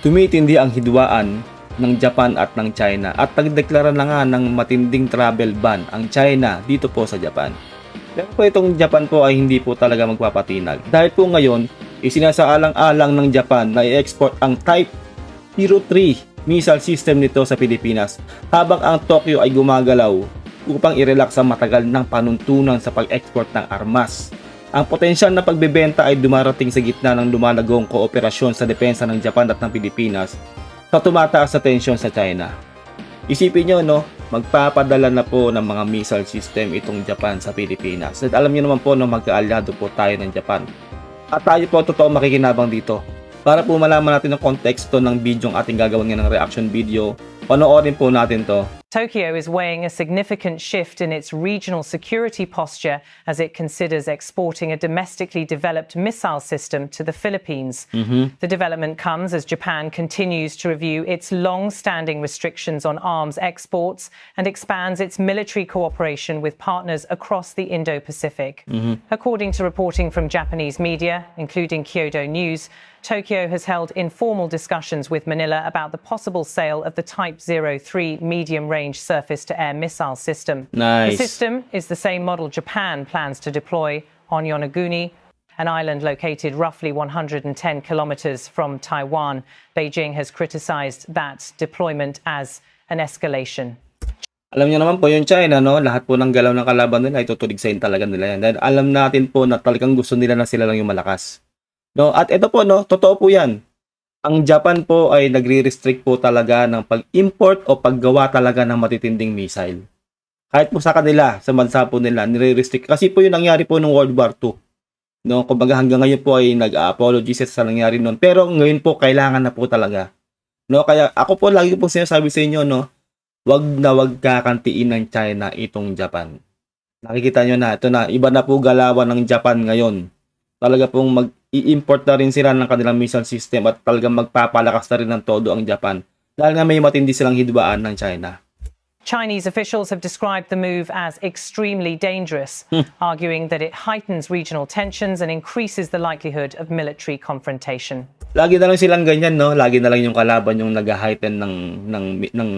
tumitindi ang hidwaan ng Japan at ng China at nagdeklara na nga ng matinding travel ban ang China dito po sa Japan. Pero po itong Japan po ay hindi po talaga magpapatinag. Dahil po ngayon, isinasaalang-alang ng Japan na i-export ang Type 03 missile system nito sa Pilipinas habang ang Tokyo ay gumagalaw upang i-relax ang matagal ng panuntunan sa pag-export ng armas. Ang potensyal na pagbebenta ay dumarating sa gitna ng lumalagong kooperasyon sa depensa ng Japan at ng Pilipinas sa tumataas na tensyon sa China. Isipin nyo, no, magpapadala na po ng mga missile system itong Japan sa Pilipinas. At alam nyo naman po, no, magkaalyado po tayo ng Japan. At tayo po totoo makikinabang dito. Para po malaman natin ang konteksto ng video ating gagawin ng reaction video, panoorin po natin to. Tokyo is weighing a significant shift in its regional security posture as it considers exporting a domestically developed missile system to the Philippines. The development comes as Japan continues to review its long-standing restrictions on arms exports and expands its military cooperation with partners across the Indo-Pacific. According to reporting from Japanese media, including Kyodo News, Tokyo has held informal discussions with Manila about the possible sale of the Type 03 medium-range surface-to-air missile system. Nice. The system is the same model Japan plans to deploy on Yonaguni, an island located roughly 110 kilometers from Taiwan. Beijing has criticized that deployment as an escalation. Alam niyo naman po yung China, no? Lahat po ng galaw ng kalaban nila ay tutuligsayin talaga nila yan. Dahil alam natin po na talagang gusto nila na sila lang yung malakas. No, at ito po, no, totoo po 'yan. Ang Japan po ay nagre-restrict po talaga ng pag-import o paggawa talaga ng matitinding missile. Kahit po sa kanila, sa bansa po nila, nire-restrict kasi po 'yung nangyari po nung World War II. No, kumbaga hanggang ngayon po ay nag-apology sa nangyari noon. Pero ngayon po kailangan na po talaga. No, kaya ako po lagi po sinasabi sa inyo, no, wag kakantiin ng China itong Japan. Nakikita niyo na, ito na, iba na po galawan ng Japan ngayon. Talaga pong i-import na rin sila ng kanilang missile system at talagang magpapalakas na rin ng todo ang Japan dahil nga may matindi silang hidwaan ng China. Chinese officials have described the move as extremely dangerous, arguing that it heightens regional tensions and increases the likelihood of military confrontation. Lagi na lang silang ganyan, no? Lagi na lang yung kalaban yung nag-heighten ng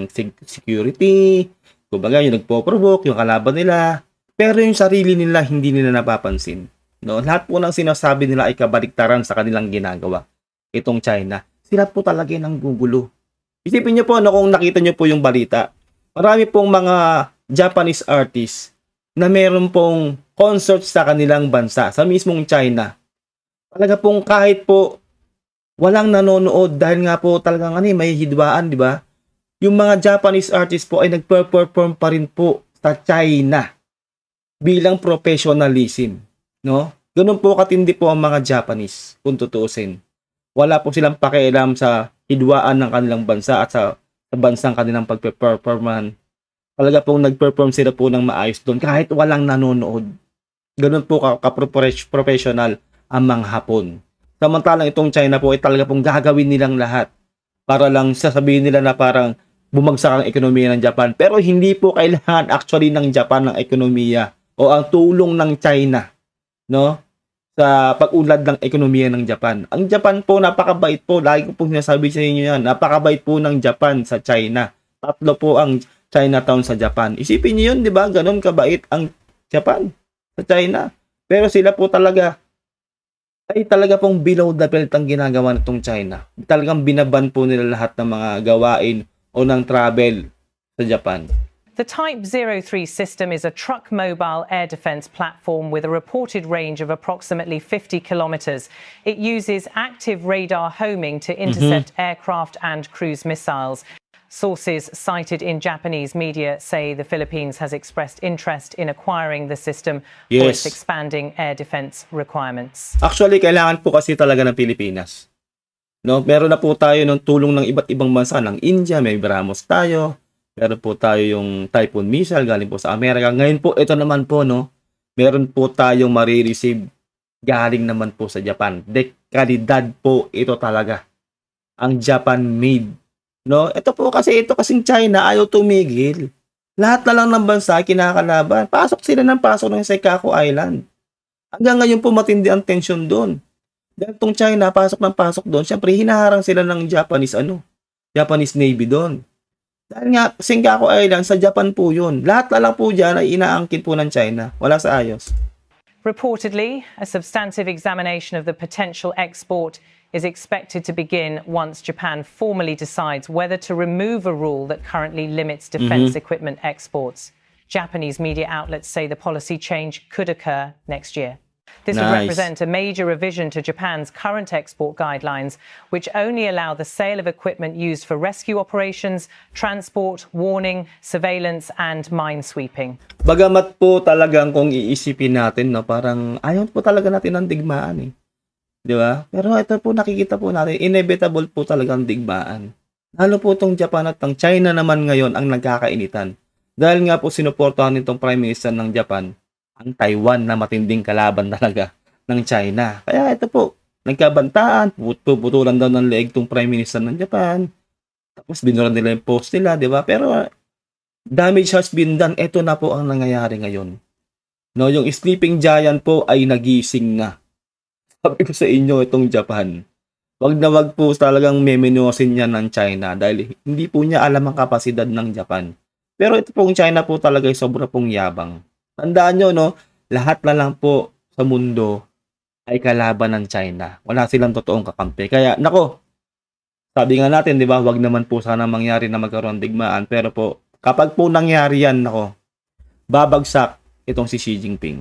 security. Kumbaga yung nagpo-provoke yung kalaban nila. Pero yung sarili nila hindi nila napapansin. No, lahat po ng sinasabi nila ay kabaliktaran sa kanilang ginagawa. Itong China, sila po talaga ng gugulo. Isipin niyo po, no, kung nakita niyo po yung balita, marami pong mga Japanese artists na meron pong concerts sa kanilang bansa, sa mismong China. Talaga pong kahit po walang nanonood dahil nga po talagang may hidwaan, di ba? Yung mga Japanese artists po ay nagpe-perform pa rin po sa China bilang professionalism. No? Ganun po katindi po ang mga Japanese kung tutuusin. Wala po silang pakialam sa hidwaan ng kanilang bansa at sa bansang kanilang pagpe-performan. Talaga pong nag-perform sila po ng maayos doon kahit walang nanonood. Ganun po ka-professional ang mga Hapon. Samantalang itong China po ay talaga pong gagawin nilang lahat para lang sasabihin nila na parang bumagsak ang ekonomiya ng Japan. Pero hindi po kailangan actually ng Japan ng ekonomiya o ang tulong ng China, no, sa pag-unlad ng ekonomiya ng Japan. Ang Japan po napakabait po. Lagi ko pong sinasabi sa inyo yan. Napakabait po ng Japan sa China. 3 po ang Chinatown sa Japan. Isipin niyo yun, di ba? Ganon kabait ang Japan sa China. Pero sila po talaga ay talaga pong below the belt ang ginagawa nitong China. Talagang binaban po nila lahat ng mga gawain o ng travel sa Japan. The Type 03 system is a truck-mobile air defense platform with a reported range of approximately 50 kilometers. It uses active radar homing to intercept aircraft and cruise missiles. Sources cited in Japanese media say the Philippines has expressed interest in acquiring the system for its expanding air defense requirements. Actually, kailangan po kasi talaga ng Pilipinas. No, meron na po tayo ng tulong ng iba't ibang bansa, ng India, may BrahMos tayo. Meron po tayo yung Typhoon missile galing po sa Amerika. Ngayon po, ito naman po, no, meron po tayong marireceive galing naman po sa Japan. De kalidad po ito talaga. Ang Japan made. No, ito po kasi, ito kasing China, ayaw tumigil. Lahat na lang ng bansa kinakalaban. Pasok sila ng pasok ng Senkaku Island. Hanggang ngayon po matindi ang tension doon. Dahil tong China, pasok ng pasok doon, syempre hinaharang sila ng Japanese Navy doon. Dahil nga, Senkaku Island, sa Japan po yun. Lahat na lang po dyan ay inaangkin po ng China. Wala sa ayos. Reportedly, a substantive examination of the potential export is expected to begin once Japan formally decides whether to remove a rule that currently limits defense equipment exports. Japanese media outlets say the policy change could occur next year. This would represent a major revision to Japan's current export guidelines, which only allow the sale of equipment used for rescue operations, transport, warning, surveillance, and minesweeping. Bagamat po talagang kung iisipin natin, no, parang ayaw po talaga natin ng digmaan eh. Di ba? Pero ito po nakikita po natin, inevitable po talagang digmaan. Lalo po itong Japan at ang China naman ngayon ang nagkakainitan. Dahil nga po sinuportahan nitong Prime Minister ng Japan ang Taiwan na matinding kalaban talaga ng China. Kaya ito po, nagkabantaan, puputulan daw ng leeg tong Prime Minister ng Japan. Tapos binuran nila yung post nila, di ba? Pero damage has been done. Ito na po ang nangyayari ngayon. No, yung sleeping giant po ay nagising na. Sabi ko sa inyo, itong Japan. Wag na wag po talagang memenosin niya ng China dahil hindi po niya alam ang kapasidad ng Japan. Pero ito pong China po talaga ay sobra pong yabang. Tandaan nyo, no, lahat na lang po sa mundo ay kalaban ng China. Wala silang totoong kakampi. Kaya, nako, sabi nga natin, di ba, wag naman po sana mangyari na magkaroon ng digmaan. Pero po, kapag po nangyari yan, nako, babagsak itong si Xi Jinping.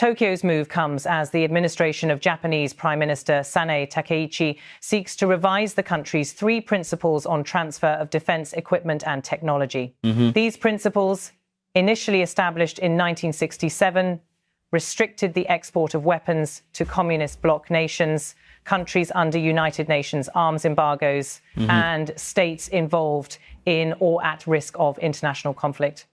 Tokyo's move comes as the administration of Japanese Prime Minister Sanae Takaichi seeks to revise the country's 3 principles on transfer of defense equipment and technology. These principles, initially established in 1967, restricted the export of weapons to communist bloc nations, countries under United Nations arms embargoes, and states involved in or at risk of international conflict.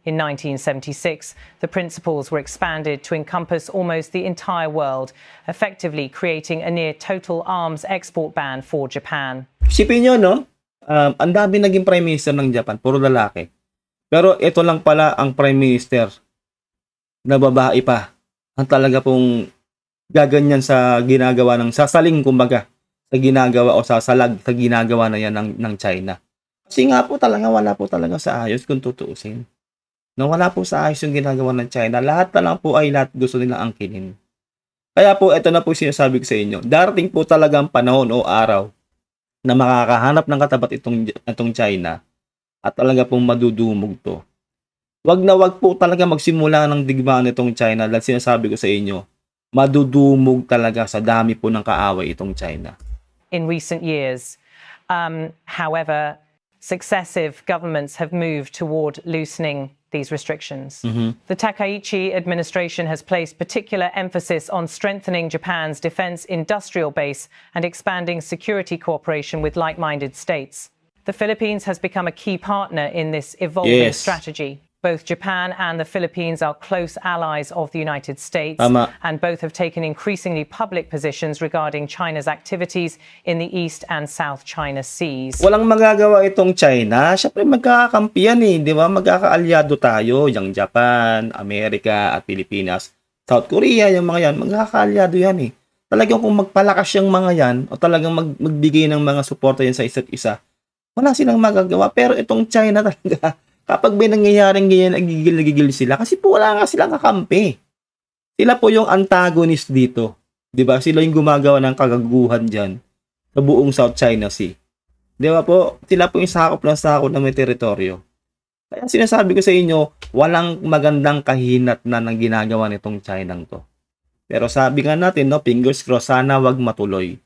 In 1976, the principles were expanded to encompass almost the entire world, effectively creating a near-total arms export ban for Japan. Isipin nyo, no? Ang dami naging Prime Minister ng Japan, puro lalaki. Pero ito lang pala ang Prime Minister na babae pa. Ang talaga pong gaganyan sa ginagawa ng sasaling, kumbaga, sa ginagawa o sasalag sa ginagawa na yan ng China. Kasi nga po talaga, wala po talaga sa ayos kung tutuusin. No, wala po sa ayos yung ginagawa ng China. Lahat na lang po ay lahat gusto nilang angkinin. Kaya po, ito na po sinasabi ko sa inyo. Darating po talagang panahon o araw na makakahanap ng katapat itong China at talaga pong madudumog to. Wag na wag po talaga magsimula ng digmaan itong China dahil sinasabi ko sa inyo, madudumog talaga sa dami po ng kaaway itong China. In recent years, however, successive governments have moved toward loosening these restrictions. The Takaichi administration has placed particular emphasis on strengthening Japan's defense industrial base and expanding security cooperation with like-minded states. The Philippines has become a key partner in this evolving strategy. Both Japan and the Philippines are close allies of the United States, and both have taken increasingly public positions regarding China's activities in the East and South China Seas. Walang magagawa itong China. Siyempre magkakakampiyan eh, di ba? Magkakaalyado tayo, yung Japan, Amerika at Pilipinas. South Korea, yung mga yan, magkakaalyado yan eh. Talagang kung magpalakas yung mga yan, o talagang magbigay ng mga suporta yan sa isa't isa, wala silang magagawa. Pero itong China talaga, kapag may nangyayaring ganyan, nagigil sila. Kasi po wala nga silang kakampi. Sila po yung antagonist dito. Diba? Sila yung gumagawa ng kagaguhan dyan sa buong South China Sea. Diba po? Sila po yung sakop ng may teritoryo. Kaya sinasabi ko sa inyo, walang magandang kahinat na ng ginagawa nitong China to. Pero sabi nga natin, no, fingers crossed, sana wag matuloy.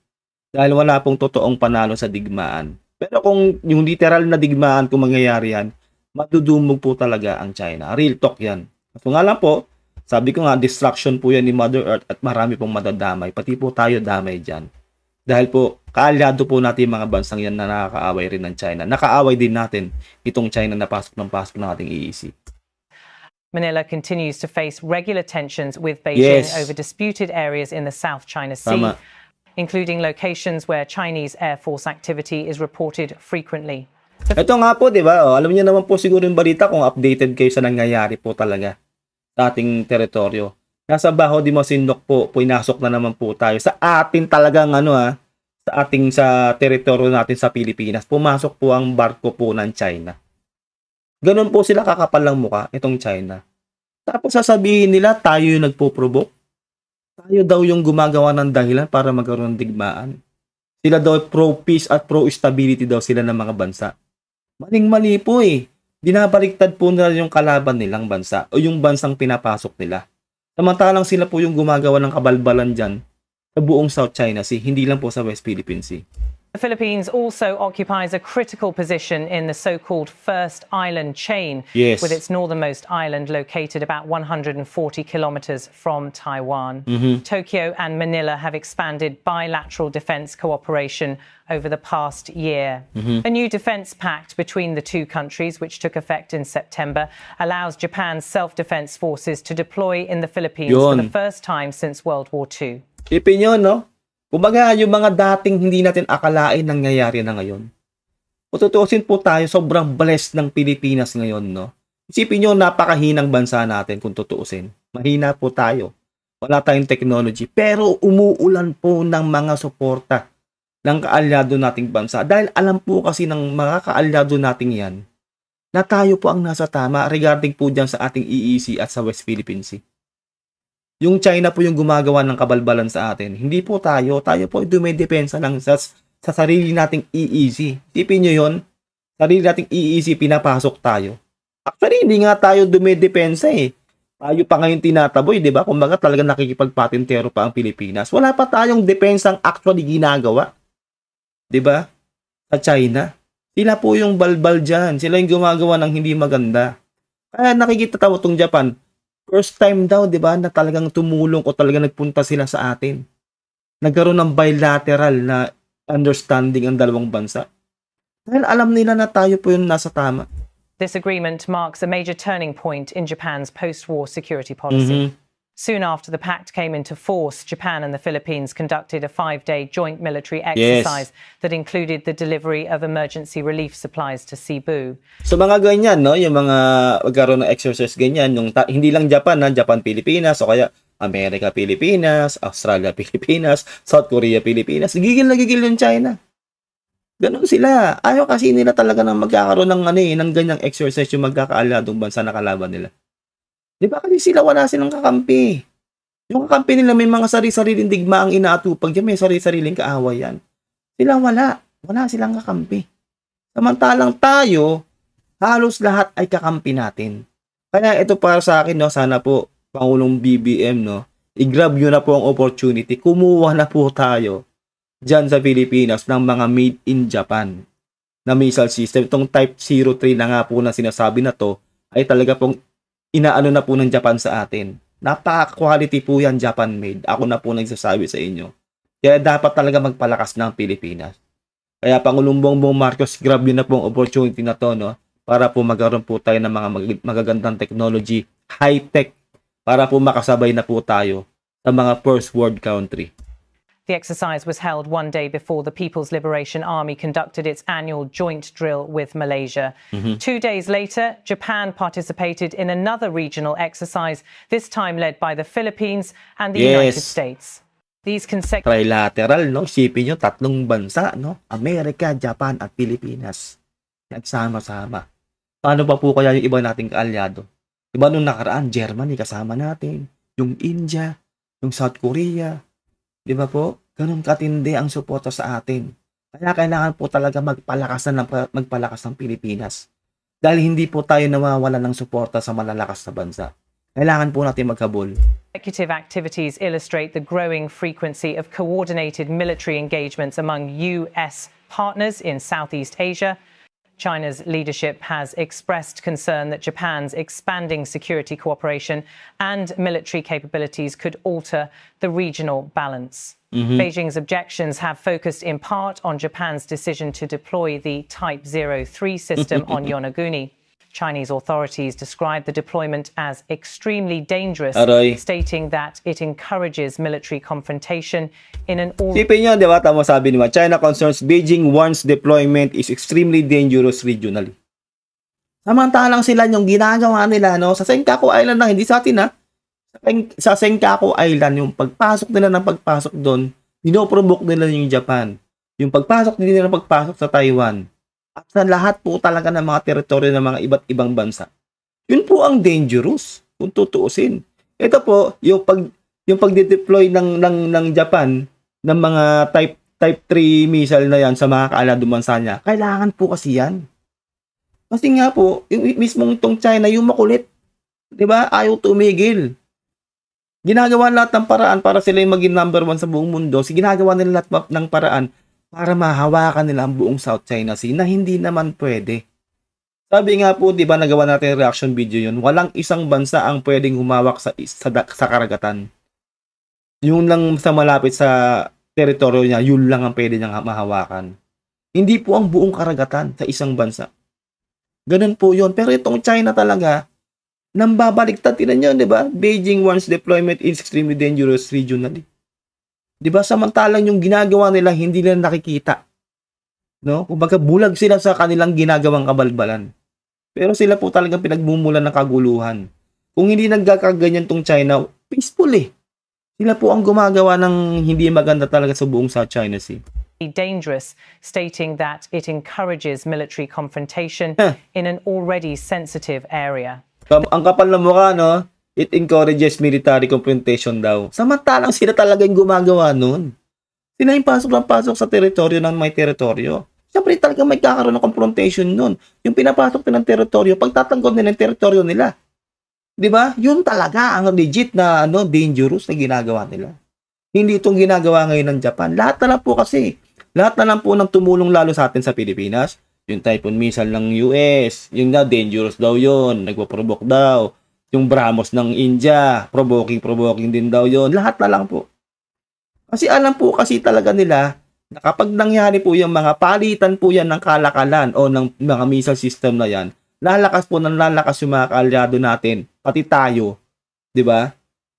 Dahil wala pong totoong panalo sa digmaan. Pero kung yung literal na digmaan kung mangyayari yan, madudumog po talaga ang China. Real talk yan. At nga lang po, sabi ko nga, destruction po yan ni Mother Earth at marami pong madadamay. Pati po tayo damay dyan. Dahil po, kaalyado po natin mga bansang yan na nakakaaway rin ng China. Nakaaway din natin itong China na pasok ng ating EEC. Manila continues to face regular tensions with Beijing over disputed areas in the South China Sea, including locations where Chinese Air Force activity is reported frequently. Ito nga po, di ba? Alam niyo naman po siguro yung balita kung updated kayo sa nangyayari po talaga sa ating teritoryo. Nasa Baho de Masinloc po, pinasok na naman po tayo sa atin talagang sa teritoryo natin sa Pilipinas. Pumasok po ang barko po ng China. Ganun po sila kakapal ng mukha, itong China. Tapos sasabihin nila, tayo yung nagpo-provoke. Tayo daw yung gumagawa ng dahilan para magkaroon ng digmaan. Sila daw pro-peace at pro-stability daw sila ng mga bansa. Maling-mali po eh. Binabaliktad po nila yung kalaban nilang bansa o yung bansang pinapasok nila. Samantalang sila po yung gumagawa ng kabalbalan dyan sa buong South China Sea, hindi lang po sa West Philippine Sea. The Philippines also occupies a critical position in the so-called First Island chain, Yes. with its northernmost island located about 140 kilometers from Taiwan. Tokyo and Manila have expanded bilateral defense cooperation over the past year. A new defense pact between the two countries, which took effect in September, allows Japan's self-defense forces to deploy in the Philippines for the Yun. first time since World War II. Isipin nyo, no? Kumbaga, yung mga dating hindi natin akalain nangyayari na ngayon. Kung tutuusin po tayo, sobrang blessed ng Pilipinas ngayon, no? Isipin nyo, napakahinang bansa natin kung tutuusin. Mahina po tayo. Wala tayong technology. Pero umuulan po ng mga suporta ng kaalyado nating bansa. Dahil alam po kasi ng mga kaalyado nating yan na tayo po ang nasa tama regarding po dyan sa ating EEZ at sa West Philippine Sea. Yung China po yung gumagawa ng kabalbalan sa atin. Hindi po tayo. Tayo po dumedepensa lang sa sarili nating EEZ. Isipin nyo yun. Sarili nating EEZ, pinapasok tayo. Actually, hindi nga tayo dumedepensa eh. Tayo pa ngayon tinataboy, di ba? Kumbaga talagang nakikipagpatintero pa ang Pilipinas. Wala pa tayong depensang actually ginagawa. Di ba? Sa China. Sila po yung balbal dyan. Sila yung gumagawa ng hindi maganda. Kaya nakikita tayo itong Japan. First time daw, di ba, na talagang tumulong o talagang nagpunta sila sa atin. Nagkaroon ng bilateral na understanding ang dalawang bansa. Dahil alam nila na tayo po yung nasa tama. This agreement marks a major turning point in Japan's post-war security policy. Soon after the pact came into force, Japan and the Philippines conducted a 5-day joint military exercise that included the delivery of emergency relief supplies to Cebu. So mga ganyan, no, yung mga magkaroon ng exercise ganyan, yung hindi lang Japan, Japan-Pilipinas, o kaya America-Pilipinas, Australia-Pilipinas, South Korea-Pilipinas, gigil na gigil yung China. Ganun sila. Ayaw kasi nila talaga nang magkakaroon ng ganyang exercise yung magkakaaladong bansa na kalaban nila. Di ba kasi sila wala silang kakampi. Yung kakampi nila may mga sarili-sariling digma ang inaatupag dyan, may sarili-sariling kaaway yan. Sila wala. Wala silang kakampi. Samantalang tayo, halos lahat ay kakampi natin. Kaya ito para sa akin, no, sana po, Pangulong BBM, no, i-grab nyo na po ang opportunity. Kumuha na po tayo dyan sa Pilipinas ng mga made in Japan na missile system. Itong Type 03 na nga po na sinasabi na to, ay talaga pong inaano na po ng Japan sa atin. Napaka-quality po yan, Japan-made. Ako na po nagsasabi sa inyo. Kaya dapat talaga magpalakas ng Pilipinas. Kaya Pangulong Bongbong Marcos, grab yun na po ang opportunity na to, no? Para po magkaroon po tayo ng mga magagandang technology, high-tech, para po makasabay na po tayo sa mga first world country. The exercise was held one day before the People's Liberation Army conducted its annual joint drill with Malaysia. 2 days later, Japan participated in another regional exercise, this time led by the Philippines and the United States. These Trilateral, no? Isipin nyo, tatlong bansa, no? Amerika, Japan, at Pilipinas. Nagsama-sama. Paano pa po kaya yung iba nating kaalyado? Diba nung nakaraan, Germany kasama natin, yung India, yung South Korea. Di ba po? Ganun katindi ang suporta sa atin. Kaya kailangan po talaga magpalakas ng Pilipinas. Dahil hindi po tayo nawawala ng suporta sa malalakas na bansa. Kailangan po natin maghabol. Executive activities illustrate the growing frequency of coordinated military engagements among US partners in Southeast Asia. China's leadership has expressed concern that Japan's expanding security cooperation and military capabilities could alter the regional balance. Beijing's objections have focused in part on Japan's decision to deploy the Type 03 system on Yonaguni. Chinese authorities describe the deployment as extremely dangerous, stating that it encourages military confrontation in an Sipin nyo, di ba? Tama sabi niya, China concerns Beijing warns deployment is extremely dangerous regionally. Samantalang sila yung ginagawa nila, no? Sa Senkaku Island lang, hindi sa atin, ha? Sa Senkaku Island, yung pagpasok nila ng pagpasok doon, dinoprovoke nila yung Japan. Yung pagpasok nila ng pagpasok sa Taiwan. At sa lahat po talaga ng mga teritoryo ng mga iba't ibang bansa. Yun po ang dangerous kung tutuusin. Ito po, yung pagde-deploy ng Japan ng mga type 3 missile na yan sa mga kaaladong bansa niya, kailangan po kasi yan. Kasi nga po, yung mismong tong China, yung makulit, 'di ba? Ayaw tumigil. Ginagawa lahat ng paraan para sila yung maging number 1 sa buong mundo. Ginagawa nila lahat ng paraan para mahawakan nila ang buong South China Sea na hindi naman pwede. Sabi nga po, 'di ba, nagawa natin yung reaction video yun, walang isang bansa ang pwedeng humawak sa karagatan. Yung lang sa malapit sa teritoryo niya, yun lang ang pwede niyang mahawakan. Hindi po ang buong karagatan sa isang bansa. Ganun po yun. Pero itong China talaga, nang babaliktad, tinan nyo, di ba? Beijing wants deployment in extremely dangerous regionally. Di ba? Samantalang yung ginagawa nila, hindi nila nakikita. No? Kumbaga, bulag sila sa kanilang ginagawang kabalbalan. Pero sila po talagang pinagmumulan ng kaguluhan. Kung hindi nagkakaganyan tong China, peaceful eh. Sila po ang gumagawa ng hindi maganda talaga sa buong South China Sea. Dangerous, stating that it encourages military confrontation in an already sensitive area. Ang kapal ng mukha, no? It encourages military confrontation daw. Samantalang sila talaga yung gumagawa nun. Sila yung pasok sa teritoryo ng may teritoryo. Siyempre talaga may kakaroon ng confrontation nun. Yung pinapasok nila ng teritoryo, pagtatanggol nila ng teritoryo nila. Di ba? Yun talaga ang legit na dangerous na ginagawa nila. Hindi itong ginagawa ngayon ng Japan. Lahat na lang po kasi. Lahat na lang po ng tumulong lalo sa atin sa Pilipinas. Yung Typhoon missile ng US, yung dangerous daw yun, nagpo-provoke daw. Yung BrahMos ng India, provoking din daw yun. Lahat na lang po. Kasi alam po kasi talaga nila na kapag nangyari po yung mga palitan po yan ng kalakalan o ng mga missile system na yan, lalakas yung mga kaalyado natin, pati tayo. Di ba?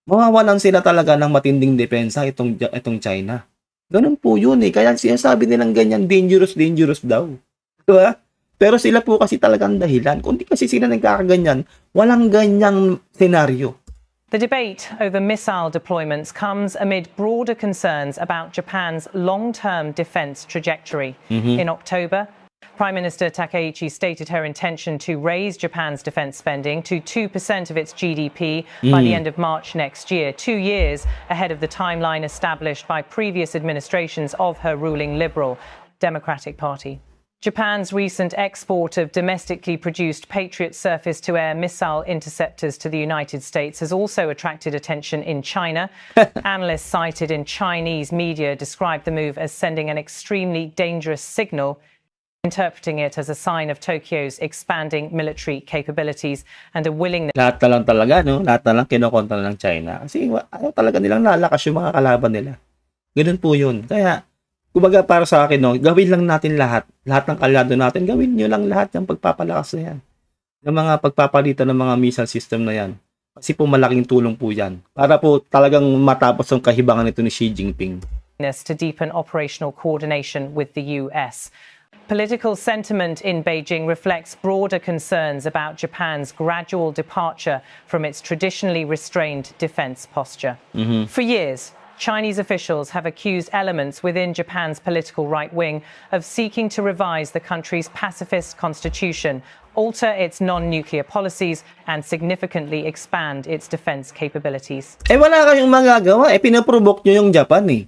Mawawalan sila talaga ng matinding depensa itong China. Ganun po yun eh. Kaya sinasabi nilang ganyan, dangerous daw. Diba? Pero sila po kasi talagang dahilan. Kung di kasi sila nagkakaganyan, walang ganyang senaryo. The debate over missile deployments comes amid broader concerns about Japan's long-term defense trajectory. In October, Prime Minister Takaichi stated her intention to raise Japan's defense spending to 2% of its GDP by the end of March next year, 2 years ahead of the timeline established by previous administrations of her ruling Liberal Democratic Party. Japan's recent export of domestically produced Patriot surface-to-air missile interceptors to the United States has also attracted attention in China. Analysts cited in Chinese media described the move as sending an extremely dangerous signal, interpreting it as a sign of Tokyo's expanding military capabilities and a willingness. Lahat na lang talaga, no? Lahat na lang kinokontra ng China. Kasi talaga nilang lalakas yung mga kalaban nila. Ganun po yun. Kaya, kumbaga para sa akin, no, gawin lang natin lahat. Lahat ng kalyado natin, gawin nyo lang lahat ng pagpapalakas na yan. Ng mga pagpapalitan ng mga missile system na yan. Kasi po malaking tulong po yan. Para po talagang matapos ang kahibangan nito ni Xi Jinping. To deepen operational coordination with the US. Political sentiment in Beijing reflects broader concerns about Japan's gradual departure from its traditionally restrained defense posture. For years, Chinese officials have accused elements within Japan's political right wing of seeking to revise the country's pacifist constitution, alter its non-nuclear policies, and significantly expand its defense capabilities. Wala kayong magagawa. Pinaprovoke nyo yung Japan eh.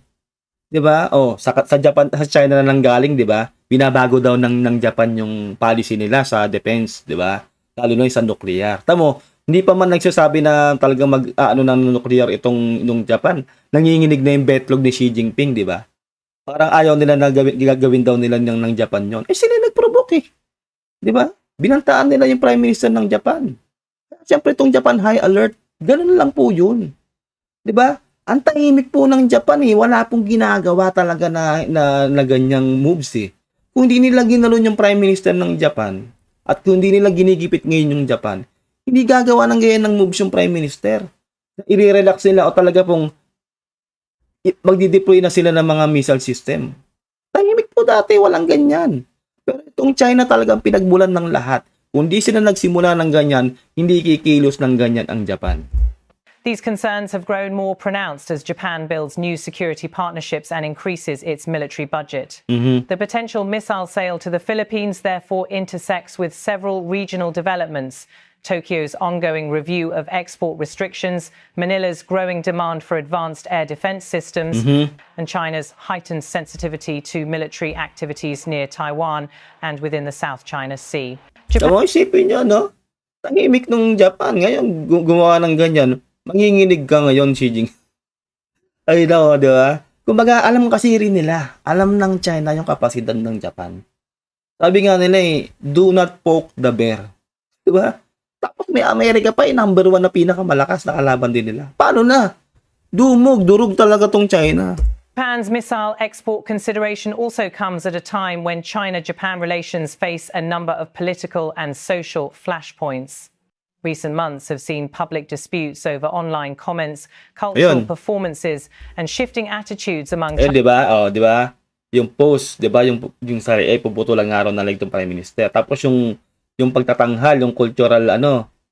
'Di ba? Sa Japan, sa China na nanggaling, 'di ba? Binabago daw ng Japan yung policy nila sa defense, 'di ba? Lalo na sa nuclear. Tamo, hindi pa man nagsasabi na talagang ng nuclear itong Japan. Nanginginig na yung betlog ni Xi Jinping, 'di ba? Parang ayaw nila na gagawin daw nila ng Japan 'yon. Sila nagprovoke eh. 'Di ba? Binantaan nila yung Prime Minister ng Japan. Siyempre itong Japan high alert. Ganun lang po 'yun. 'Di ba? Ang tahimik po ng Japan eh. Wala pong ginagawa talaga na ganyang moves eh. Kung hindi nila ginalon yung Prime Minister ng Japan at kung hindi nila ginigipit ngayon yung Japan, hindi gagawa ng ganyan ng moves yung Prime Minister. I-relax nila o talaga pong magdi-deploy na sila ng mga missile system. Tahimik po dati, walang ganyan. Pero itong China talagang pinagmulan ng lahat. Kung di sila nagsimula ng ganyan, hindi kikilos ng ganyan ang Japan. These concerns have grown more pronounced as Japan builds new security partnerships and increases its military budget. The potential missile sale to the Philippines therefore intersects with several regional developments: Tokyo's ongoing review of export restrictions, Manila's growing demand for advanced air defense systems, and China's heightened sensitivity to military activities near Taiwan and within the South China Sea. Tama, isipin nyo, no? Tahimik nung Japan. Ngayon, gumawa ng ganyan. Manginginig ka ngayon, Xi Jinping. Ay, daw, di ba? Kumbaga, alam kasi rin nila. Alam ng China yung kapasidad ng Japan. Sabi nga nila do not poke the bear. Di ba? Tapos may Amerika pa, number 1 na pinakamalakas na kalaban din nila. Paano na? Durug talaga tong China. Japan's missile export consideration also comes at a time when China-Japan relations face a number of political and social flashpoints. Recent months have seen public disputes over online comments, cultural performances, and shifting attitudes among di ba? Oh, di ba? Yung post, di ba? Yung sa puputulang araw na lang itong Prime Minister. Tapos yung pagtatanghal, yung cultural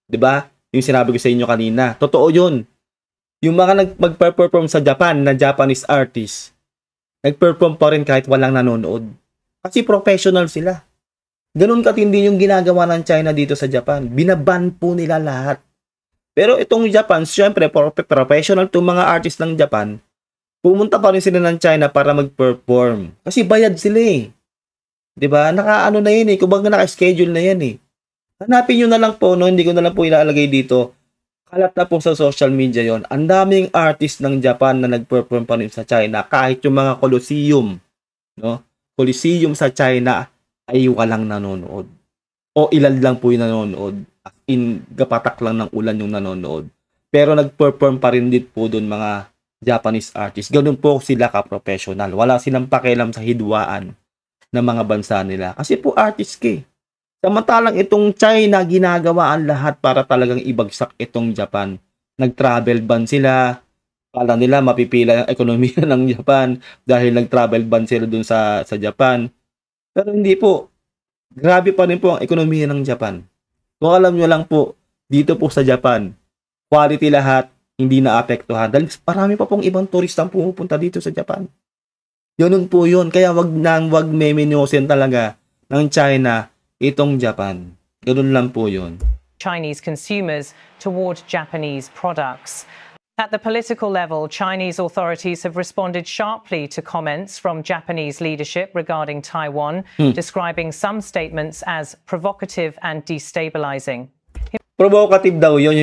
di ba? Yung sinabi ko sa inyo kanina. Totoo 'yun. Yung mga magpe-perform sa Japan na Japanese artists, nag-perform pa rin kahit walang nanonood. Kasi professional sila. Ganun katindi yung ginagawa ng China dito sa Japan. Binaban po nila lahat. Pero itong Japan, syempre professional itong mga artists ng Japan, pumunta pa rin sila ng China para mag-perform. Kasi bayad sila eh. 'Di ba? Naka-ano na 'yan eh, kumbaga naka-schedule na 'yan eh. Hanapin niyo na lang po, no, hindi ko na lang po ilalagay dito. Kalat na po sa social media 'yon. Ang daming artist ng Japan na nag-perform pa rin sa China kahit yung mga Colosseum, no? Coliseum sa China ay walang nanonood. O ilan lang po yung nanonood. As in, gapatak lang ng ulan yung nanonood. Pero nag-perform pa rin din po doon mga Japanese artists. Ganun po sila ka-professional. Wala silang pakialam sa hidwaan ng mga bansa nila. Kasi po artist ka eh. Samantalang itong China, ginagawa ang lahat para talagang ibagsak itong Japan. Nag-travel ban sila. Kala nila mapipila ang ekonomiya ng Japan dahil nag-travel ban sila dun sa Japan. Pero hindi po. Grabe pa rin po ang ekonomiya ng Japan. Kung alam nyo lang po, dito po sa Japan, quality lahat, hindi naapektuhan. Dahil marami pa pong ibang turistang pumupunta dito sa Japan. Yun po yun. Kaya wag memenyosin talaga ng China itong Japan. Ganun lang po yun. Chinese consumers toward Japanese products. At the political level, Chinese authorities have responded sharply to comments from Japanese leadership regarding Taiwan, describing some statements as provocative and destabilizing. Provocative daw yun.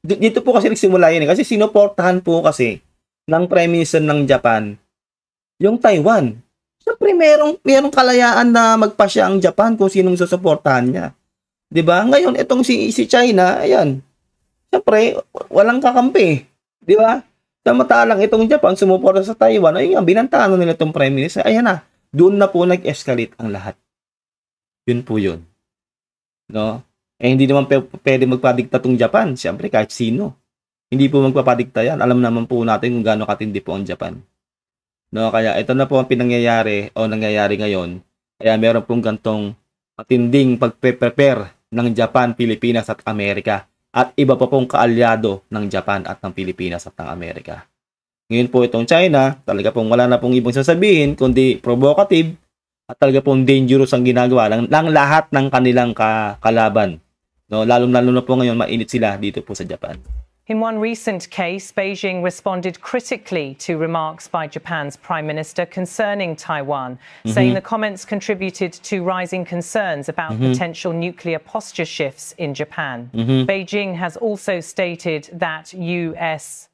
Dito po kasi nagsimula yun. Kasi sinuportahan po kasi ng Prime Minister ng Japan yung Taiwan. Siyempre, merong kalayaan na magpasya ang Japan kung sinong susuportahan niya. 'Di ba? Ngayon, itong si China, ayan. Siyempre, walang kakampi. 'Di ba? Samantalang itong Japan sumuporta sa Taiwan, ayun, binantaan nila itong Prime Minister. Ayan na, doon na po nag-escalate ang lahat. Yun po yun. No? Hindi naman pwede magpadikta tong Japan. Siyempre, kahit sino. Hindi po magpapadikta yan. Alam naman po natin kung gaano katindi po ang Japan. No, kaya ito na po ang nangyayari ngayon. Kaya meron pong gantong matinding pagpe-prepare ng Japan, Pilipinas at Amerika at iba pa pong kaalyado ng Japan at ng Pilipinas at ng Amerika. Ngayon po itong China, talaga pong wala na pong ibang sasabihin kundi provocative at talaga pong dangerous ang ginagawa ng lahat ng kanilang kalaban. No, lalong-lalo na po ngayon mainit sila dito po sa Japan. In one recent case, Beijing responded critically to remarks by Japan's Prime Minister concerning Taiwan, saying the comments contributed to rising concerns about potential nuclear posture shifts in Japan. Beijing has also stated that U.S.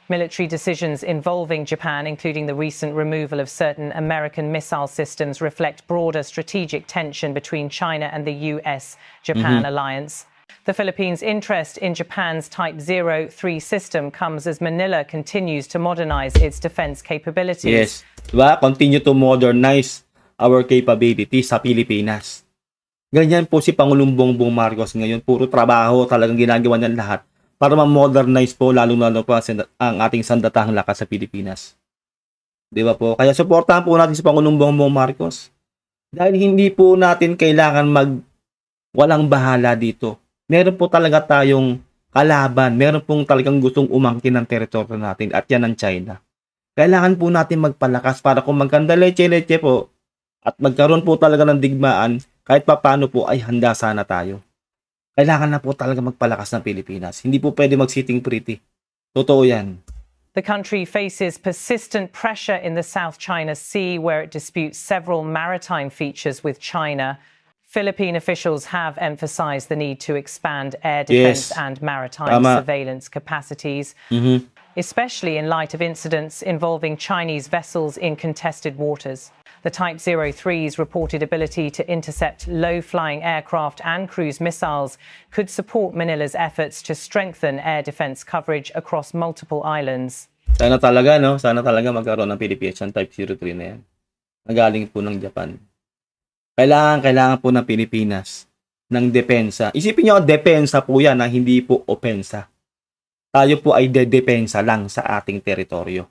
military decisions involving Japan, including the recent removal of certain American missile systems, reflect broader strategic tension between China and the U.S.-Japan alliance. The Philippines' interest in Japan's Type 03 system comes as Manila continues to modernize its defense capabilities. Yes, diba? Continue to modernize our capabilities sa Pilipinas. Ganyan po si Pangulong Bongbong Marcos ngayon. Puro trabaho talagang ginagawa niya lahat para ma-modernize po lalo-lalo pa ang ating sandatahang lakas sa Pilipinas. Di ba po? Kaya supportahan po natin si Pangulong Bongbong Marcos. Dahil hindi po natin kailangan walang bahala dito. Meron po talaga tayong kalaban, meron pong talagang gustong umangkin ng teritoryo natin at yan ang China. Kailangan po natin magpalakas para kung magkanda leche-leche po at magkaroon po talaga ng digmaan, kahit papaano po ay handa sana tayo. Kailangan na po talaga magpalakas ng Pilipinas. Hindi po pwede mag-sitting pretty. Totoo yan. The country faces persistent pressure in the South China Sea, where it disputes several maritime features with China. Philippine officials have emphasized the need to expand air defense and maritime surveillance capacities, especially in light of incidents involving Chinese vessels in contested waters. The Type 03's reported ability to intercept low-flying aircraft and cruise missiles could support Manila's efforts to strengthen air defense coverage across multiple islands. Sana talaga, no? Sana talaga magkaroon ng Pilipinas ang Type 03 na yan. Nagaling po ng Japan. Kailangan po ng Pilipinas ng depensa. Isipin nyo, depensa po yan, hindi po opensa. Tayo po ay depensa lang sa ating teritoryo.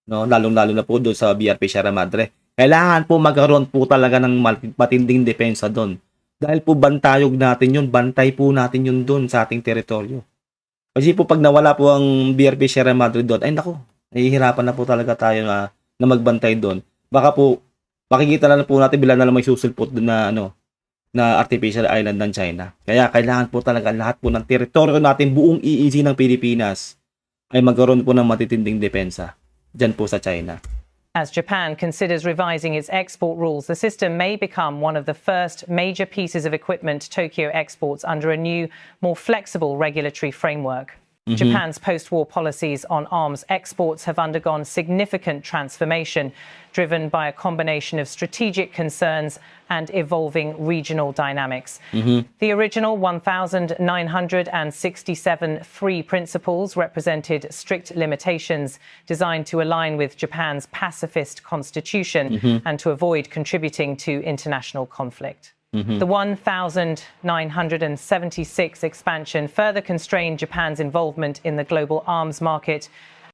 No? Lalong-lalo na po doon sa BRP Sierra Madre. Kailangan po magkaroon po talaga ng matinding depensa doon. Dahil po bantayog natin yun, bantay po natin yun doon sa ating teritoryo. Kasi po pag nawala po ang BRP Sierra Madre doon, ay naku, nahihirapan na po talaga tayo na magbantay doon. Baka po, makikita na po natin bila na lang may susulpot doon na, na artificial island ng China. Kaya kailangan po talaga lahat po ng teritoryo natin, buong EEZ ng Pilipinas, ay magkaroon po ng matitinding depensa dyan po sa China. As Japan considers revising its export rules, the system may become one of the first major pieces of equipment Tokyo exports under a new, more flexible regulatory framework. Japan's post-war policies on arms exports have undergone significant transformation, driven by a combination of strategic concerns and evolving regional dynamics. The original 1,967 free principles represented strict limitations designed to align with Japan's pacifist constitution and to avoid contributing to international conflict. The 1,976 expansion further constrained Japan's involvement in the global arms market.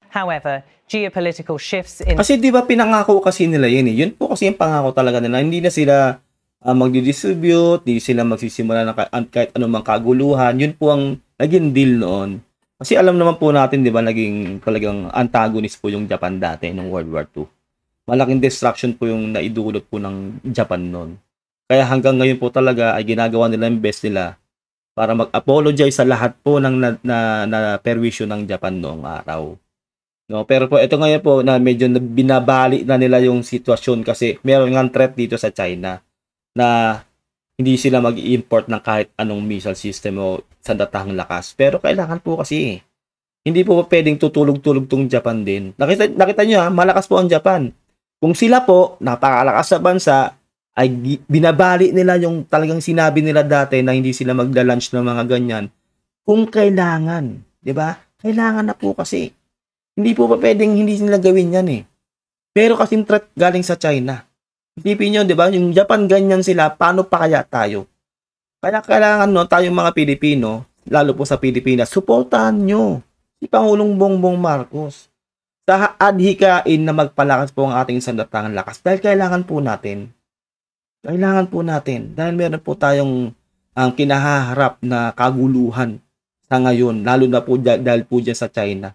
However, geopolitical shifts in... Kasi di ba pinangako kasi nila yun eh. Yun po kasi yung pangako talaga nila. Hindi na sila magdi-distribute, hindi sila magsisimula ng kahit anumang kaguluhan. Yun po ang naging deal noon. Kasi alam naman po natin, di ba, naging talagang antagonist po yung Japan dati noong World War II. Malaking destruction po yung naidulot po ng Japan noon. Kaya hanggang ngayon po talaga ay ginagawa nila yung best nila para mag-apologize sa lahat po ng na perwisyo ng Japan noong araw. No, pero po ito ngayon po na medyo binabali na nila yung sitwasyon kasi meron ngang threat dito sa China na hindi sila mag-i-import ng kahit anong missile system o sa datahang lakas. Pero kailangan po kasi hindi po pwedeng tutulog-tulog tong Japan din. Nakita nyo malakas po ang Japan. Kung sila po napakalakas sa bansa, ay binabali nila yung talagang sinabi nila dati na hindi sila magla-launch ng mga ganyan. Kung kailangan, di ba? Kailangan na po kasi. Hindi po pa pwedeng hindi nila gawin yan eh. Pero kasing threat galing sa China. Isipin nyo, di ba? Yung Japan ganyan sila, paano pa kaya tayo? Kaya kailangan tayong mga Pilipino, lalo po sa Pilipinas, suportahan nyo si Pangulong Bongbong Marcos sa adhikain na magpalakas po ang ating sandatahang lakas. Dahil kailangan po natin. Dahil meron po tayong ang kinahaharap na kaguluhan sa ngayon, lalo na po dahil po dyan sa China,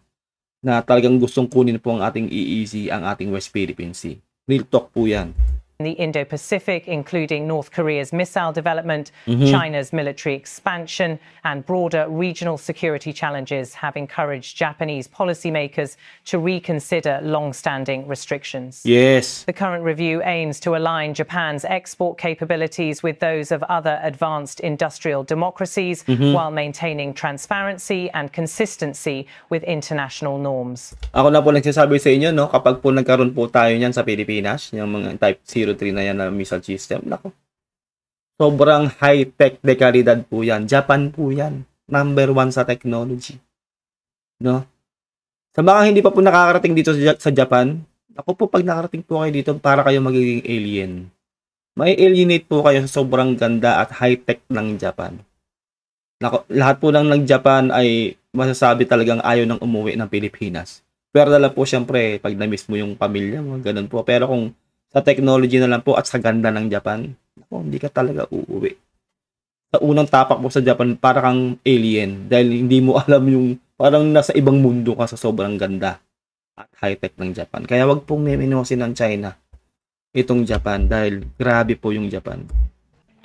na talagang gustong kunin po ang ating EEZ, ang ating West Philippine Sea. Real talk po yan. The Indo-Pacific, including North Korea's missile development, China's military expansion, and broader regional security challenges have encouraged Japanese policymakers to reconsider long-standing restrictions. Yes. The current review aims to align Japan's export capabilities with those of other advanced industrial democracies while maintaining transparency and consistency with international norms. Ako na po nagsasabi sa inyo, kapag po nagkaroon po tayo niyan sa Pilipinas, yung mga Type 03 na yan na missile system, nako, sobrang high-tech de kalidad po yan. Japan po yan. Number 1 sa technology. No? Sa mga hindi pa po nakakarating dito sa Japan, ako po pag nakarating po kayo dito, para kayo magiging alien. May alienate po kayo sa sobrang ganda at high-tech ng Japan. Nako, lahat po ng Japan ay masasabi talagang ayaw ng umuwi ng Pilipinas. Pero dala po syempre, pag na-miss mo yung pamilya mo, ganun po. Pero kung sa technology na lang po at sa ganda ng Japan, ako, hindi ka talaga uuwi. Sa unang tapak mo sa Japan, para kang alien dahil hindi mo alam yung parang nasa ibang mundo ka sa sobrang ganda at high-tech ng Japan. Kaya wag pong miminosin ng China itong Japan dahil grabe po yung Japan.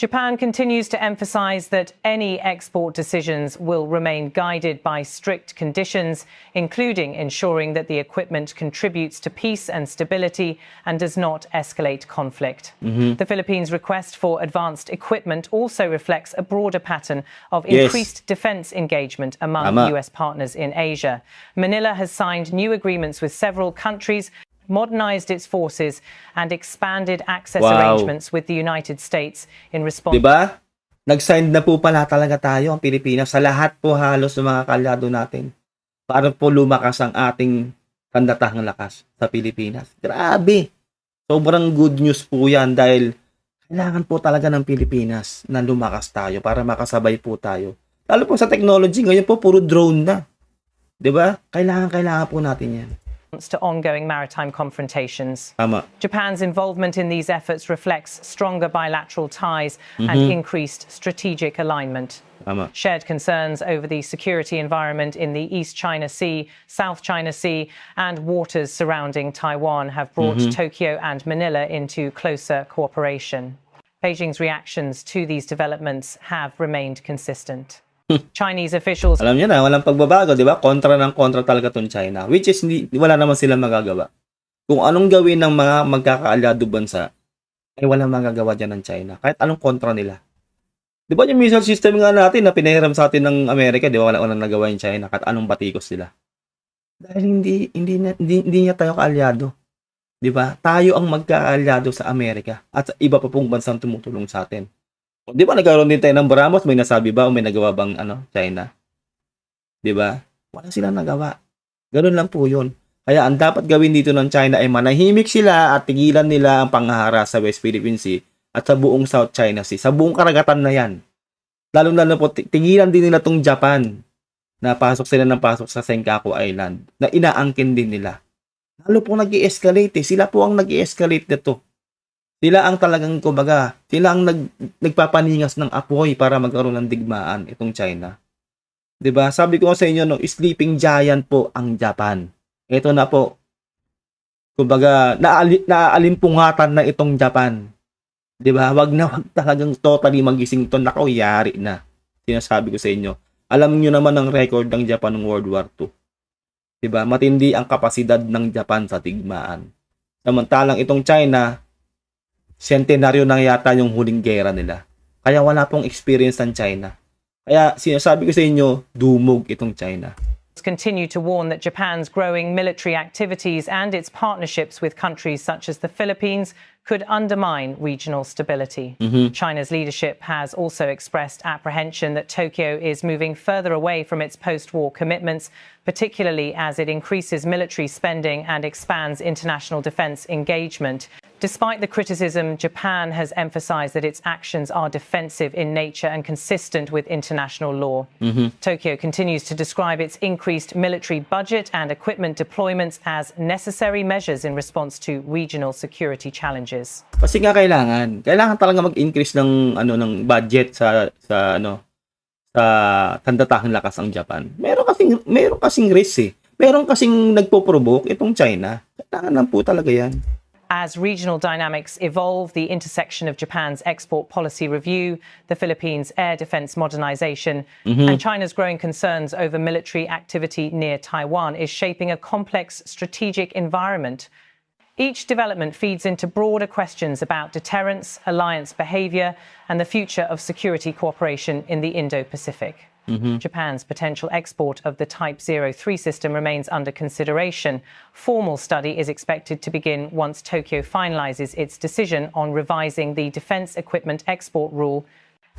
Japan continues to emphasize that any export decisions will remain guided by strict conditions, including ensuring that the equipment contributes to peace and stability and does not escalate conflict. The Philippines' request for advanced equipment also reflects a broader pattern of increased defense engagement among US partners in Asia. Manila has signed new agreements with several countries, modernized its forces, and expanded access arrangements with the United States in response. Diba? Nag-sign na po pala talaga tayo ang Pilipinas sa lahat po halos ng mga kalyado natin para po lumakas ang ating pandatahang lakas sa Pilipinas. Grabe! Sobrang good news po yan dahil kailangan po talaga ng Pilipinas na lumakas tayo para makasabay po tayo. Lalo po sa technology, ngayon po puro drone na. Diba? Kailangan po natin yan. To ongoing maritime confrontations. Tama. Japan's involvement in these efforts reflects stronger bilateral ties and increased strategic alignment. Tama. Shared concerns over the security environment in the East China Sea, South China Sea, and waters surrounding Taiwan have brought Tokyo and Manila into closer cooperation. Beijing's reactions to these developments have remained consistent. Chinese officials... Alam niyo na, walang pagbabago, di ba? Kontra ng kontra talaga tong China. Which is, wala naman silang magagawa. Kung anong gawin ng mga magkakaalyado bansa, ay walang magagawa dyan ng China. Kahit anong kontra nila. Di ba yung missile system nga natin na pinahiram sa atin ng Amerika, di ba? Walang nagawa yung China. Kahit anong batikos sila. Dahil hindi niya tayo kaalyado. Di ba? Tayo ang magkakaalyado sa Amerika at sa iba pa pong bansang tumutulong sa atin. Di ba nagkaroon din tayo ng Brahmos? May nasabi ba o may nagawa bang China? Di ba? Wala silang nagawa. Ganun lang po yun. Kaya ang dapat gawin dito ng China ay manahimik sila at tigilan nila ang panghahara sa West Philippine Sea at sa buong South China Sea. Sa buong karagatan na yan. Lalo po, tigilan din nila tong Japan na pasok sila ng pasok sa Senkaku Island na inaangkin din nila. Lalo po nag-i-escalate. Sila po ang nag-i-escalate nito. Sila ang talagang, kumbaga, sila ang nagpapaningas ng apoy para magkaroon ng digmaan itong China. 'Di ba? Sabi ko sa inyo, no, sleeping giant po ang Japan. Ito na po. Kumbaga, naalimpungatan na itong Japan. 'Di ba? Wag talagang totally magising to, nako, yari na. Sinasabi ko sa inyo. Alam niyo naman ang record ng Japan ng World War II. 'Di ba? Matindi ang kapasidad ng Japan sa digmaan. Samantalang itong China, sentenaryo na yata yung huling gera nila. Kaya wala pong experience ng China. Kaya sinasabi ko sa inyo, dumog itong China. Continue to warn that Japan's growing military activities and its partnerships with countries such as the Philippines could undermine regional stability. China's leadership has also expressed apprehension that Tokyo is moving further away from its post-war commitments, particularly as it increases military spending and expands international defense engagement. Despite the criticism, Japan has emphasized that its actions are defensive in nature and consistent with international law. Tokyo continues to describe its increased military budget and equipment deployments as necessary measures in response to regional security challenges. Kasi nga kailangan talaga mag-increase ng budget sa tandatahang lakas ang Japan. Meron kasing risk eh. Meron kasing nagpo-provoke itong China. Kailangan lang po talaga 'yan. As regional dynamics evolve, the intersection of Japan's export policy review, the Philippines' air defense modernization, and China's growing concerns over military activity near Taiwan is shaping a complex strategic environment. Each development feeds into broader questions about deterrence, alliance behavior, and the future of security cooperation in the Indo-Pacific. Japan's potential export of the Type 03 system remains under consideration. Formal study is expected to begin once Tokyo finalizes its decision on revising the defense equipment export rule.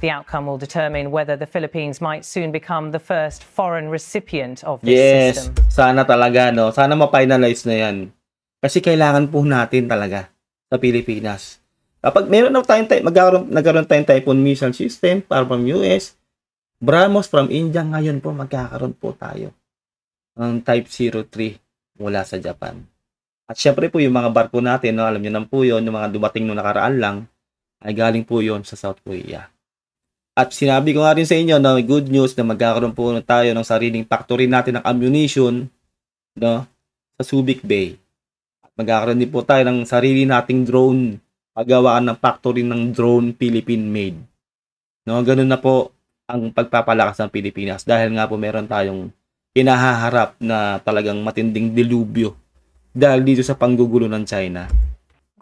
The outcome will determine whether the Philippines might soon become the first foreign recipient of this system. Yes, sana talaga, no? Sana ma-finalize na yan. Kasi kailangan po natin talaga sa Pilipinas. Kapag meron na tayong nagkaroon tayong Typhoon missile system para from US, Brahmos from India, ngayon po magkakaroon po tayo ng Type 03 mula sa Japan. At syempre po yung mga barko natin, no, alam niyo naman po yun, yung mga dumating nung nakaraan lang, ay galing po yun sa South Korea. At sinabi ko nga rin sa inyo na good news na magkakaroon po tayo ng sariling factory natin ng ammunition, no, sa Subic Bay. At magkakaroon din po tayo ng sarili nating drone, pagawaan ng factory ng drone Philippine made. No, ganun na po ang pagpapalakas ng Pilipinas dahil nga po meron tayong kinahaharap na talagang matinding dilubyo dahil dito sa panggugulo ng China.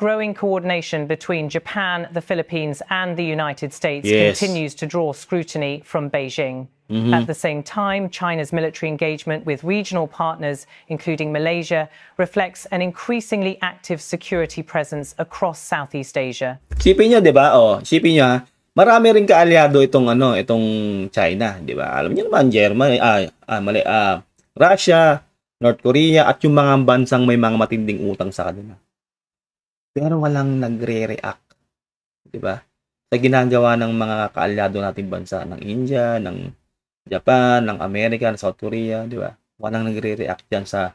Growing coordination between Japan, the Philippines, and the United States Yes. continues to draw scrutiny from Beijing. At the same time, China's military engagement with regional partners, including Malaysia, reflects an increasingly active security presence across Southeast Asia. Isipin niyo, 'di ba? Isipin niyo, marami ring kaalyado itong China, 'di ba? Alam niyo naman Germany, Russia, North Korea at yung mga bansang may mga matinding utang sa kanila. Pero walang nagre-react, 'di ba? Sa ginagawa ng mga kaalyado nating bansa ng India, ng Japan, ng Amerika, ng South Korea, 'di ba? Walang nagre-react diyan sa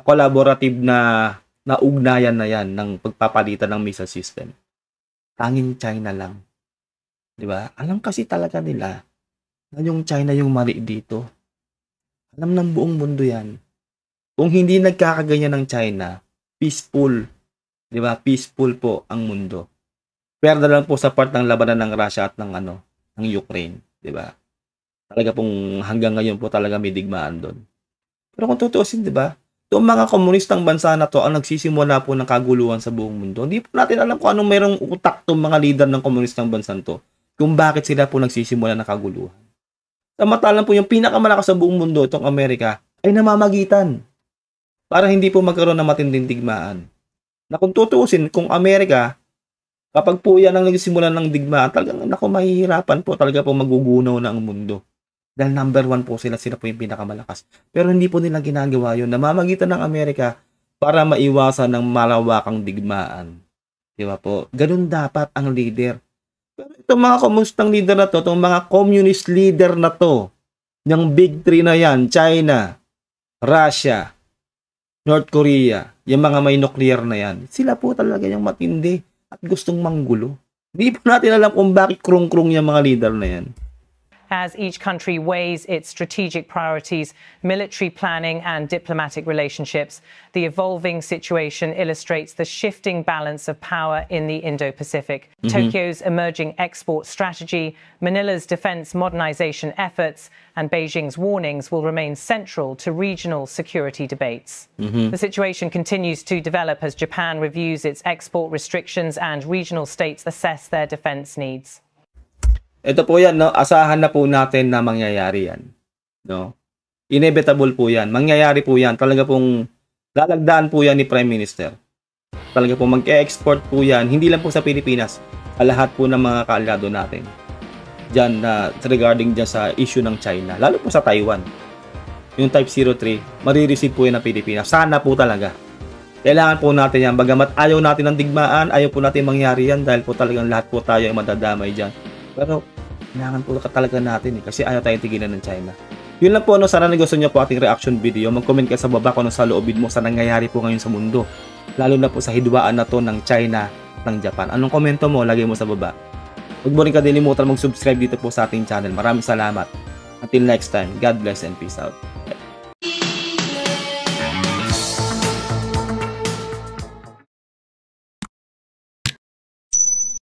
collaborative na ugnayan na 'yan ng pagpapalitan ng missile system. Tanging China lang. 'Di ba? Alam kasi talaga nila na yung China yung mali dito. Alam ng buong mundo 'yan. Kung hindi nagkakaganyan ng China, peaceful. 'Di ba? Peaceful po ang mundo. Pero na lang po sa part ng labanan ng Russia at ng Ukraine, 'di ba? Talaga pong hanggang ngayon po talaga may digmaan doon. Pero kung tutuusin, 'di ba? Itong mga komunistang bansa na to ang nagsisimula po ng kaguluhan sa buong mundo. Hindi po natin alam kung anong mayroong utak tong mga leader ng komunistang bansa to. Kung bakit sila po nagsisimula ng kaguluhan. Samantalang po yung pinakamalakas sa buong mundo, itong Amerika, ay namamagitan para hindi po magkaroon ng matinding digmaan. Na kung tutuusin, kung Amerika, kapag po yan ang nagsimula ng digmaan, talagang mahihirapan po, talaga po magugunaw na ang mundo. Dahil number 1 po sila po yung pinakamalakas. Pero hindi po nila ginagawa yun. Namamagitan ng Amerika para maiwasan ng malawakang digmaan. Di ba po? Ganun dapat ang leader. Pero itong mga komunistang leader na to, itong mga communist leader na to, yung big three na yan, China, Russia, North Korea, yung mga may nuclear na yan, sila po talaga yung matindi at gustong manggulo. Hindi po natin alam kung bakit krung-krung yung mga leader na yan. As each country weighs its strategic priorities, military planning, and diplomatic relationships, the evolving situation illustrates the shifting balance of power in the Indo-Pacific. Tokyo's emerging export strategy, Manila's defense modernization efforts, and Beijing's warnings will remain central to regional security debates. The situation continues to develop as Japan reviews its export restrictions and regional states assess their defense needs. Ito po yan, no? Asahan na po natin na mangyayari yan. No? Inevitable po yan. Mangyayari po yan. Talaga pong lalagdaan po yan ni Prime Minister. Talaga pong mag-export po yan. Hindi lang po sa Pilipinas. Sa lahat po ng mga kaalyado natin. Diyan regarding dyan sa issue ng China. Lalo po sa Taiwan. Yung Type 03, marireceive po yan ng Pilipinas. Sana po talaga. Kailangan po natin yan. Bagamat ayaw natin ng digmaan, ayaw po natin mangyari yan dahil po talagang lahat po tayo ay madadamay dyan. Pero kailangan po talaga natin kasi ayaw tayong tigilan ng China. Yun lang po, sana nagustuhan nyo po ating reaction video. Mag-comment ka sa baba kung ano sa loobin mo sa nangyayari po ngayon sa mundo. Lalo na po sa hidwaan na to ng China, ng Japan. Anong komento mo? Lagay mo sa baba. Huwag mo rin kadilimutan mag-subscribe dito po sa ating channel. Maraming salamat. Until next time, God bless and peace out.